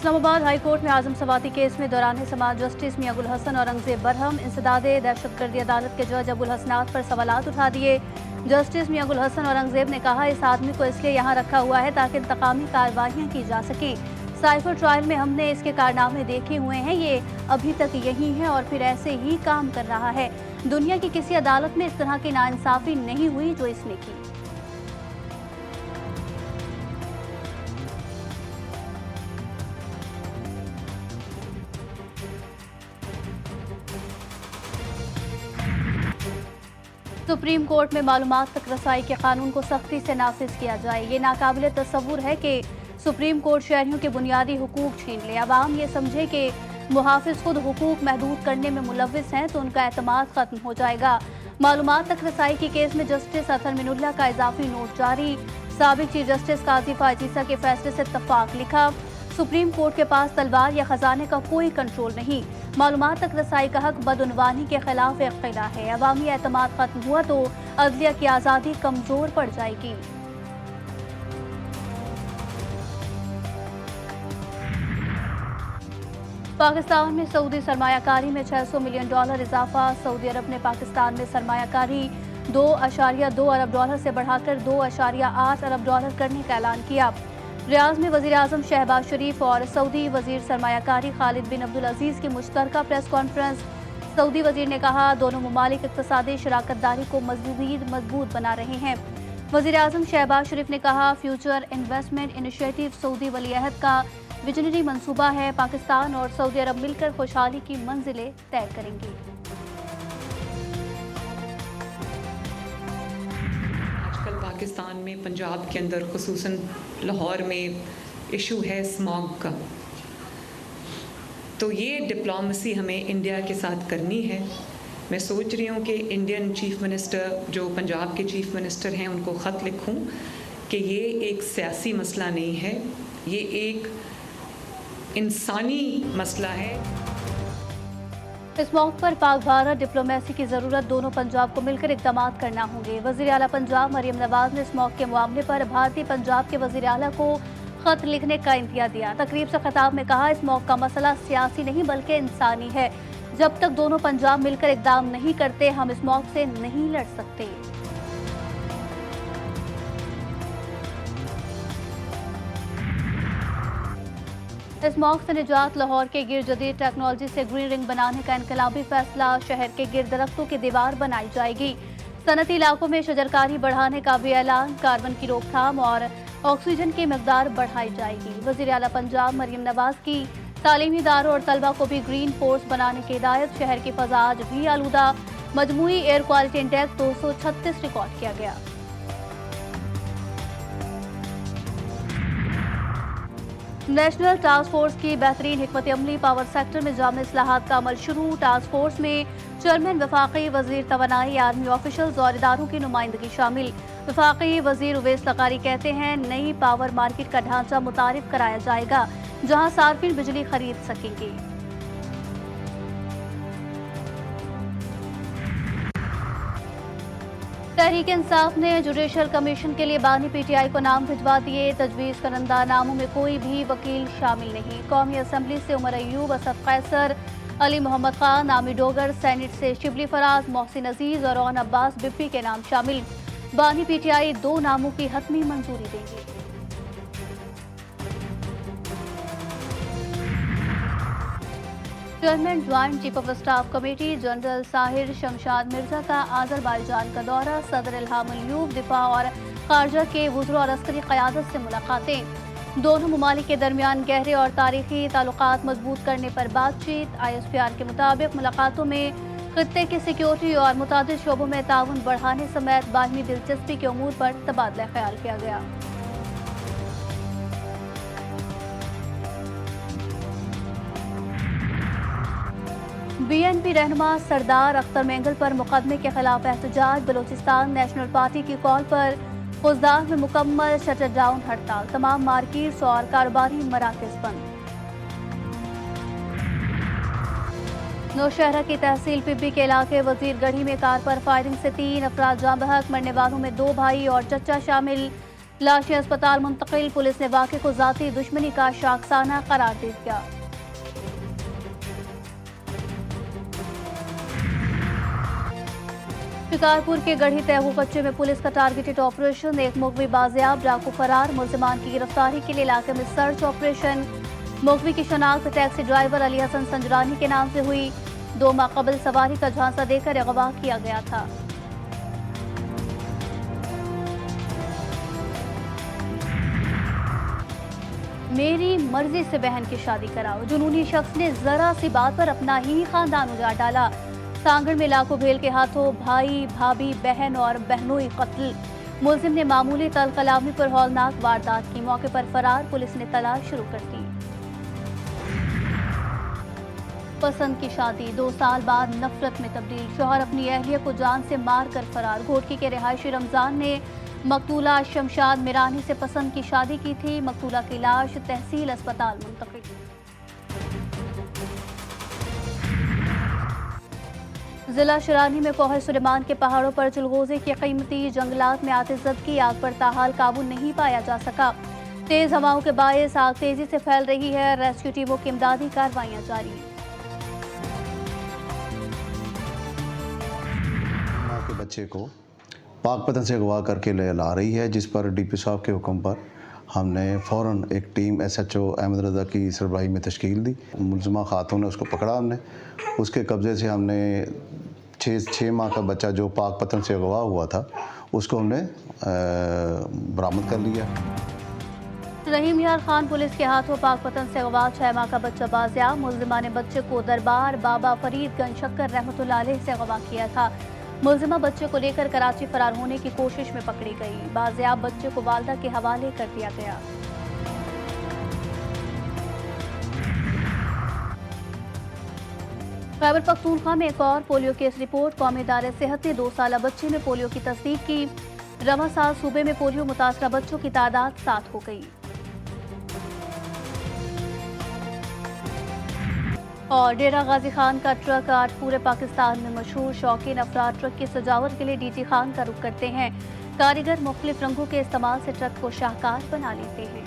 Islamabad high court में आजम सवाती case में दौरान समाअत जस्टिस मियां गुल हसन औरंगजेब बरहम, इंसदादे दहशतगर्दी अदालत के जज अबुल हसनात पर सवालात उठा दिए। जस्टिस मियां गुल हसन औरंगजेब ने कहा, इस आदमी को इसलिए यहाँ रखा हुआ है ताकि इंतकामी कार्रवाइयाँ की जा सके। साइफर ट्रायल में हमने इसके कारनामे देखे हुए हैं, ये अभी तक यही है और फिर ऐसे ही काम कर रहा है। दुनिया की किसी अदालत में इस तरह की नाइंसाफी नहीं हुई जो इसने की। सुप्रीम कोर्ट में मालूमात तक रसाई के कानून को सख्ती से नाफिज किया जाए। ये नाकाबिले तस्वुर है कि सुप्रीम कोर्ट शहरियों के बुनियादी हुकूक छीन ले। अवाम ये समझे कि मुहाफिज खुद हुकूक महदूद करने में मुलविस हैं तो उनका एतमाद खत्म हो जाएगा। मालूमात तक रसाई के केस में जस्टिस अतहर मिनुल्लाह का इजाफी नोट जारी। साबिक चीफ जस्टिस काजी फायजीसा के फैसले से इत्तफाक लिखा। सुप्रीम कोर्ट के पास तलवार या खजाने का कोई कंट्रोल नहीं। मालूमात तक रसाई का हक बदउनवानी के खिलाफ एक किला है। अवामी एतमाद खत्म हुआ तो अदलिया की आज़ादी कमजोर पड़ जाएगी। पाकिस्तान में सऊदी सरमायाकारी में $600 मिलियन इजाफा। सऊदी अरब ने पाकिस्तान में सरमायाकारी $2.2 अरब से बढ़ाकर $2.8 अरब करने का ऐलान किया। रियाज में वज़ीर आज़म शहबाज शरीफ और सऊदी वज़ीर सरमायाकारी खालिद बिन अब्दुल अजीज़ की मुश्तरका प्रेस कॉन्फ्रेंस। सऊदी वज़ीर ने कहा, दोनों ममालिक इक़्तिसादी शराकतदारी को मज़ीद मजबूत बना रहे हैं। वज़ीर आज़म शहबाज शरीफ ने कहा, फ्यूचर इन्वेस्टमेंट इनिशिएटिव सऊदी वलीअहद का विजनरी मंसूबा है। पाकिस्तान और सऊदी अरब मिलकर खुशहाली की मंजिलें तय करेंगे। पाकिस्तान में पंजाब के अंदर खुसूसन लाहौर में इशू है स्मॉग का, तो ये डिप्लोमेसी हमें इंडिया के साथ करनी है। मैं सोच रही हूँ कि इंडियन चीफ मिनिस्टर जो पंजाब के चीफ मिनिस्टर हैं उनको ख़त लिखूँ कि ये एक सियासी मसला नहीं है, ये एक इंसानी मसला है। इस मौके पर पाक भारत डिप्लोमेसी की जरूरत, दोनों पंजाब को मिलकर इक़दाम करना होंगे। वज़ीर आला पंजाब मरियम नवाज ने इस मौके के मामले पर भारतीय पंजाब के वज़ीर आला को खत लिखने का इंतज़ार दिया। तकरीब से खिताब में कहा, इस मौके का मसला सियासी नहीं बल्कि इंसानी है। जब तक दोनों पंजाब मिलकर इक़दाम नहीं करते हम इस मौके से नहीं लड़ सकते। इस मौके से निजात लाहौर के गिर्द जदीद टेक्नोलॉजी से ग्रीन रिंग बनाने का इनकलाबी फैसला। शहर के गिर्द दरख्तों की दीवार बनाई जाएगी। सनती इलाकों में शजरकारी बढ़ाने का भी ऐलान। कार्बन की रोकथाम और ऑक्सीजन की मकदार बढ़ाई जाएगी। वज़ीर आला पंजाब मरियम नवाज की तालीमी इदारों और तलबा को भी ग्रीन फोर्स बनाने की हिदायत। शहर की फ़ज़ा आज भी आलूदा। मजमूई एयर क्वालिटी इंडेक्स 236 रिकॉर्ड किया गया। नेशनल टास्क फोर्स की बेहतरीन हिकमत अमली। पावर सेक्टर में जाम इस्लाहात का अमल शुरू। टास्क फोर्स में चेयरमैन, वफाकी वजीर तवानाई, आर्मी ऑफिशल्स और इदारों की नुमाइंदगी शामिल। वफाकी वजीर उवैस लकारी कहते हैं, नई पावर मार्केट का ढांचा मुतारिफ कराया जाएगा जहां सार्फिन बिजली खरीद सकेंगे। तहरीक इंसाफ ने जुडिशल कमीशन के लिए बानी पीटीआई को नाम भिजवा दिए। तजवीज़ करंदा नामों में कोई भी वकील शामिल नहीं। कौमी असम्बली से उमर अयूब, असद कैसर, अली मोहम्मद खान, नामी डोगर, सेनेट से शिबली फराज, मोहसिन अजीज और रौन अब्बास बिप्पी के नाम शामिल। बानी पीटीआई 2 नामों की हतमी मंजूरी देगी। Chairman joint chief of staff committee general Sahir Shamshad Mirza का आज़रबाईजान का दौरा। सदर इल्हाम अलियूब, दिफा और खारजा के वज़रा और अस्करी क़यादत से मुलाकातें। दोनों ममालिक के दरमियान गहरे और तारीखी ताल्लुकात मजबूत करने पर बातचीत। ISPR के मुताबिक मुलाकातों में खित्ते की सिक्योरिटी और मुतादिद शोबों में ताउन बढ़ाने समेत बाहमी दिलचस्पी के उमूर पर तबादला ख्याल किया गया। BNP रहनुमा सरदार अख्तर मेंगल पर मुकदमे के खिलाफ एहतजाज। बलूचिस्तान नेशनल पार्टी की कॉल पर कुजदार में मुकम्मल शटर डाउन हड़ताल। तमाम मार्केट्स और कारोबारी मराकज़ बंद। नौशहरा की तहसील पिब्बी के इलाके वजीर गढ़ी में कार पर फायरिंग से 3 अफराद जाँ बहक। मरने वालों में 2 भाई और चचा शामिल। लाशें अस्पताल मुंतकिल। पुलिस ने वाक़े को ज़ाती दुश्मनी का शाखसाना करार दे दिया। शिकारपुर के गढ़ी तैहू कच्चे में पुलिस का टारगेटेड ऑपरेशन। एक मुगवी बाजियाब, डाकू फरार। मुल्जिमान की गिरफ्तारी के लिए इलाके में सर्च ऑपरेशन। मुगवी की शनाख्त टैक्सी ड्राइवर अली हसन संजरानी के नाम से हुई। 2 माह कबल सवारी का झांसा देकर अगवा किया गया था। मेरी मर्जी से बहन की शादी कराओ, जुनूनी शख्स ने जरा सी बात पर अपना ही खानदान उजाड़ डाला। सांगड़ में लाखों भेल के हाथों भाई, भाभी, बहन और बहनोई कत्ल। मुलजिम ने मामूली तल कलामी पर हौलनाक वारदात की। मौके पर फरार। पुलिस ने तलाश शुरू कर दी। पसंद की शादी 2 साल बाद नफरत में तब्दील। शौहर अपनी अहलिया को जान से मार कर फरार। घोटकी के रिहायशी रमजान ने मकतूला शमशाद मिरानी से पसंद की शादी की थी। मकतूला की लाश तहसील अस्पताल मुंतकिल। जिला शरानी में कोहर सुलेमान के पहाड़ों पर चिलगोजे की कीमती जंगलात में आतिशज़द की आग पर ताहाल काबू नहीं पाया जा सका। तेज हवाओं के बायस आग तेजी से फैल रही है। रेस्क्यू टीमों की इमदादी कार्रवाइयां जारी। माँ के बच्चे को पाकपतन से अगवा करके ले ला रही है, जिस पर डीपी साहब के हुक्म पर हमने फ़ौरन एक टीम SHO अहमद रज़ा की सरबराही में तश्कील दी। मुलज़िमा खातून ने उसको पकड़ा। हमने उसके कब्ज़े से हमने 6 माह का बच्चा जो पाकपतन से अगवा हुआ था उसको हमने बरामद कर लिया। रहीम यार खान पुलिस के हाथों पाकपतन से अगवा 6 माह का बच्चा बाजियाब। मुलजिमा ने बच्चे को दरबार बाबा फरीदगंज शक्कर रहमतुल्लाह अलैह से अगवा किया था। मुलजिमा बच्चे को लेकर कराची फरार होने की कोशिश में पकड़ी गई। बाजियाब बच्चे को वालदा के हवाले कर दिया गया। खैबर पख्तूनख्वा में एक और पोलियो केस रिपोर्ट। कौमी इदारे सेहत ने 2 साला बच्चे में पोलियो की तस्दीक की। रवा साल सूबे में पोलियो मुतासरा बच्चों की तादाद 7 हो गई। और डेरा गाजी खान का ट्रक आर्ट पूरे पाकिस्तान में मशहूर। शौकीन अफराद ट्रक की सजावट के लिए डीजी खान का रुख करते हैं। कारीगर मुख्तलिफ रंगों के इस्तेमाल से ट्रक को शाहकार बना लेते हैं।